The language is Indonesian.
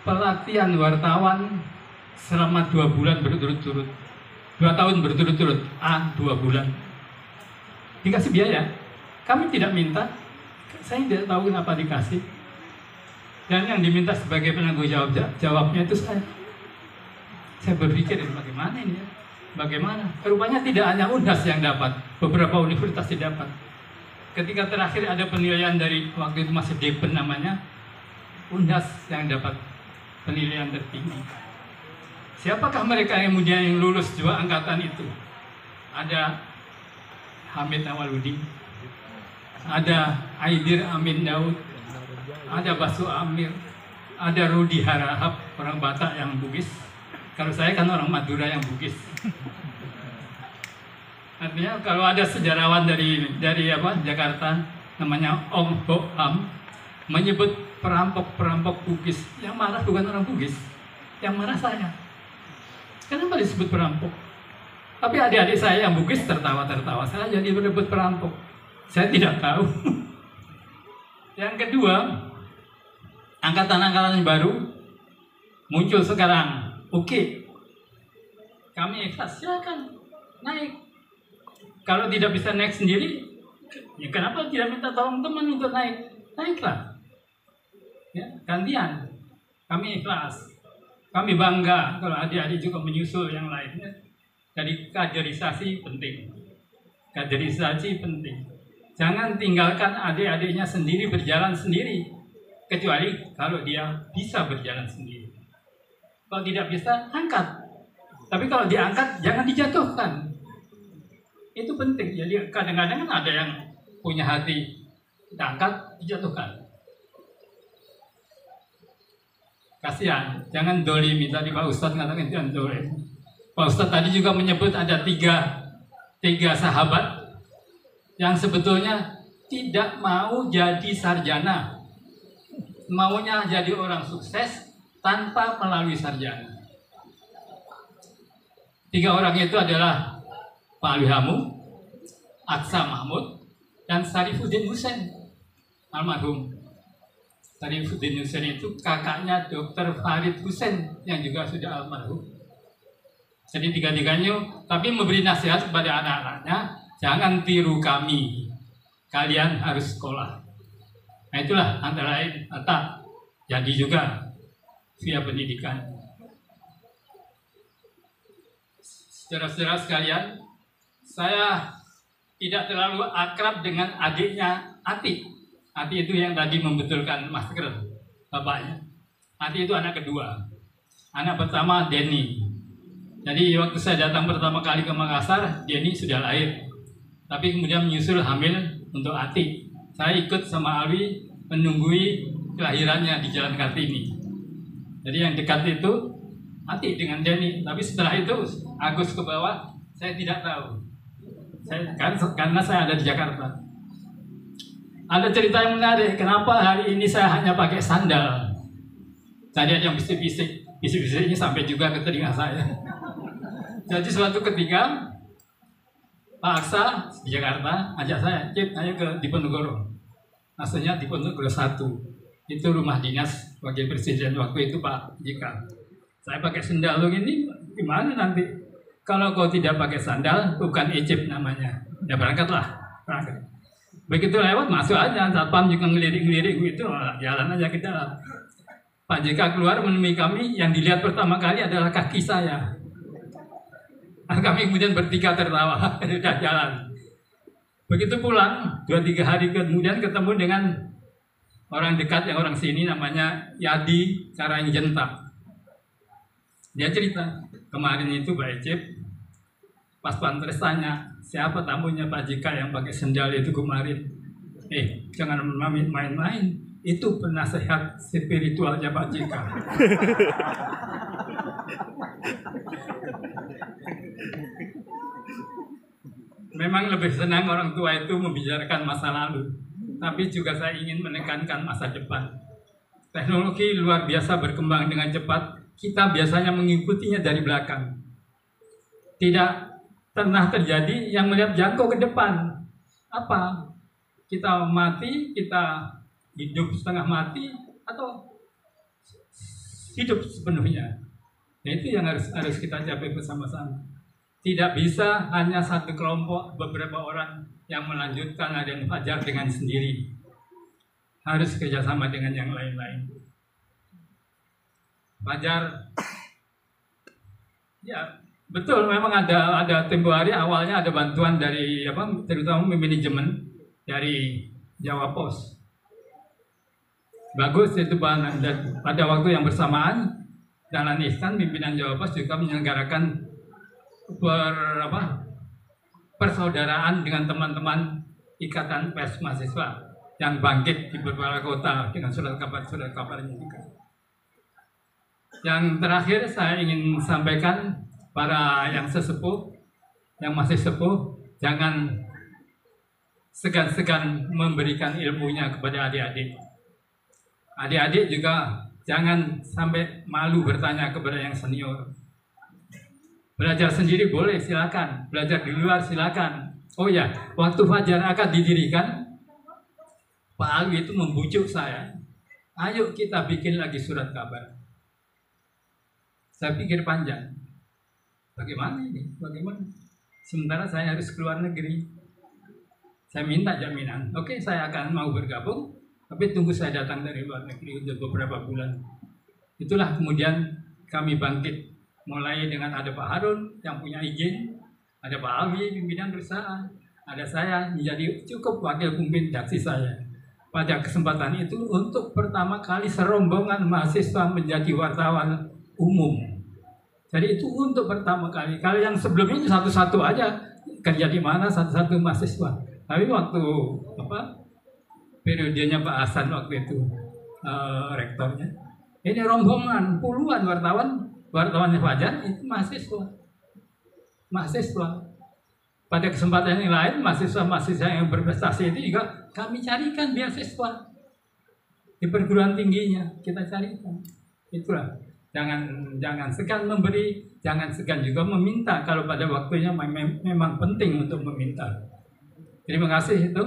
pelatihan wartawan selama 2 bulan berturut-turut, 2 tahun berturut-turut, 2 bulan. Dikasih biaya, kami tidak minta, saya tidak tahu kenapa dikasih. Dan yang diminta sebagai penanggung jawabnya itu saya. Saya berpikir bagaimana ini ya? Bagaimana? Rupanya tidak hanya Unhas yang dapat, beberapa universitas didapat. Ketika terakhir ada penilaian dari waktu itu masih Depen namanya, Unhas yang dapat penilaian tertinggi. Siapakah mereka yang kemudian yang lulus 2 angkatan itu? Ada Hamid Awaludin, ada Aidir Amin Daud, ada Basu Amir, ada Rudi Harahap, orang Batak yang Bugis. Kalau saya kan orang Madura yang Bugis. Artinya kalau ada sejarawan dari Jakarta namanya Om Boham menyebut perampok Bugis, yang marah bukan orang Bugis, yang marah saya. Kenapa disebut perampok? Tapi adik-adik saya yang Bugis tertawa-tertawa saja dia berebut perampok. Saya tidak tahu. Yang kedua, angkatan-angkatan baru muncul sekarang. Oke, kami ikhlas, silakan naik. Kalau tidak bisa naik sendiri, ya kenapa tidak minta tolong teman untuk naik? Naiklah. Ya, gantian. Kami ikhlas. Kami bangga kalau adik-adik juga menyusul yang lainnya. Jadi kaderisasi penting. Kaderisasi penting. Jangan tinggalkan adik-adiknya sendiri berjalan sendiri. Kecuali kalau dia bisa berjalan sendiri. Kalau tidak bisa, angkat. Tapi kalau diangkat, jangan dijatuhkan. Itu penting. Jadi kadang-kadang kan ada yang punya hati, kita angkat, dijatuhkan. Kasihan, jangan dolimi. Tadi Pak Ustadz mengatakan jangan dolim. Pak Ustadz tadi juga menyebut ada tiga sahabat yang sebetulnya tidak mau jadi sarjana, maunya jadi orang sukses tanpa melalui sarjana. 3 orang itu adalah Pak Alwihamu, Aksa Mahmud, dan Sarifuddin Hussein almarhum. Sarifuddin Hussein itu kakaknya Dr. Farid Hussein yang juga sudah almarhum. Jadi 3-tiganya, tapi memberi nasihat kepada anak-anaknya, jangan tiru kami, kalian harus sekolah. Nah itulah antara lain Atta jadi juga via pendidikan. Saudara-saudara sekalian, saya tidak terlalu akrab dengan adiknya Ati. Ati itu yang tadi membetulkan masker bapaknya. Ati itu anak kedua. Anak pertama Denny. Jadi waktu saya datang pertama kali ke Makassar, Denny sudah lahir. Tapi kemudian menyusul hamil untuk Ati. Saya ikut sama Alwi menunggui kelahirannya di Jalan Kartini. Jadi yang dekat itu Ati dengan Denny. Tapi setelah itu Agus ke bawah, saya tidak tahu. Karena saya ada di Jakarta. Ada cerita yang menarik, kenapa hari ini saya hanya pakai sandal. Tadi ada yang bisik-bisik ini sampai juga ke telinga saya. Jadi suatu ketika, Pak Aksa di Jakarta ajak saya, Cip, ayo ke Diponegoro. Maksudnya Diponegoro 1. Itu rumah dinas Wakil Presiden waktu itu Pak JK. Saya pakai sandal ini, gimana nanti? Kalau kau tidak pakai sandal, bukan ijib namanya. Ya berangkatlah, berangkat. Begitu lewat masuk aja, satpam juga ngelirik-ngelirik gitu, jalan aja kita. Pak JK keluar menemui kami, yang dilihat pertama kali adalah kaki saya. Kami kemudian bertiga tertawa, sudah jalan. Begitu pulang, 2-3 hari kemudian ketemu dengan orang dekat yang orang sini namanya Yadi Karangjentak. Dia cerita, kemarin itu Pak Ecep, pas Pantres tanya, siapa tamunya Pak JK yang pakai sendal itu kemarin? Jangan main-main, itu penasehat spiritualnya Pak JK. Memang lebih senang orang tua itu membicarakan masa lalu, tapi juga saya ingin menekankan masa depan. Teknologi luar biasa berkembang dengan cepat, kita biasanya mengikutinya dari belakang. Tidak pernah terjadi yang melihat jangkau ke depan. Apa? Kita mati, kita hidup setengah mati, atau hidup sepenuhnya. Nah, itu yang harus kita capai bersama-sama. Tidak bisa hanya satu kelompok, beberapa orang yang melanjutkan adzan fajar dengan sendiri. Harus kerjasama dengan yang lain-lain. Fajar, ya betul, memang ada tempo hari awalnya ada bantuan dari terutama manajemen dari Jawa Pos. Bagus itu dan pada waktu yang bersamaan Dahlan Ihsan pimpinan Jawa Pos juga menyelenggarakan persaudaraan dengan teman-teman Ikatan Pers Mahasiswa yang bangkit di beberapa kota dengan surat kabarnya juga. Yang terakhir saya ingin sampaikan para yang sesepuh, yang masih sepuh, jangan segan-segan memberikan ilmunya kepada adik-adik. Adik-adik juga jangan sampai malu bertanya kepada yang senior. Belajar sendiri boleh, silakan. Belajar di luar, silakan. Oh ya, waktu fajar akan didirikan, Pak Alwi itu membujuk saya, ayo kita bikin lagi surat kabar. Saya pikir panjang. Bagaimana ini? Bagaimana? Sementara saya harus keluar negeri. Saya minta jaminan. Oke, saya akan mau bergabung, tapi tunggu saya datang dari luar negeri untuk beberapa bulan. Itulah kemudian kami bangkit. Mulai dengan ada Pak Harun yang punya izin, ada Pak Alwi pimpinan perusahaan, ada saya menjadi cukup wakil pemimpin daksi saya. Pada kesempatan itu untuk pertama kali serombongan mahasiswa menjadi wartawan umum. Jadi itu untuk pertama kali. Kalau yang sebelumnya satu-satu aja kerja di mana satu-satu mahasiswa. Tapi waktu periodenya Pak Hasan waktu itu rektornya, ini rombongan puluhan wartawan fajar itu mahasiswa. Pada kesempatan yang lain mahasiswa yang berprestasi itu juga kami carikan beasiswa di perguruan tingginya, kita carikan. Itulah, jangan segan memberi, jangan segan juga meminta kalau pada waktunya memang penting untuk meminta. Terima kasih itu.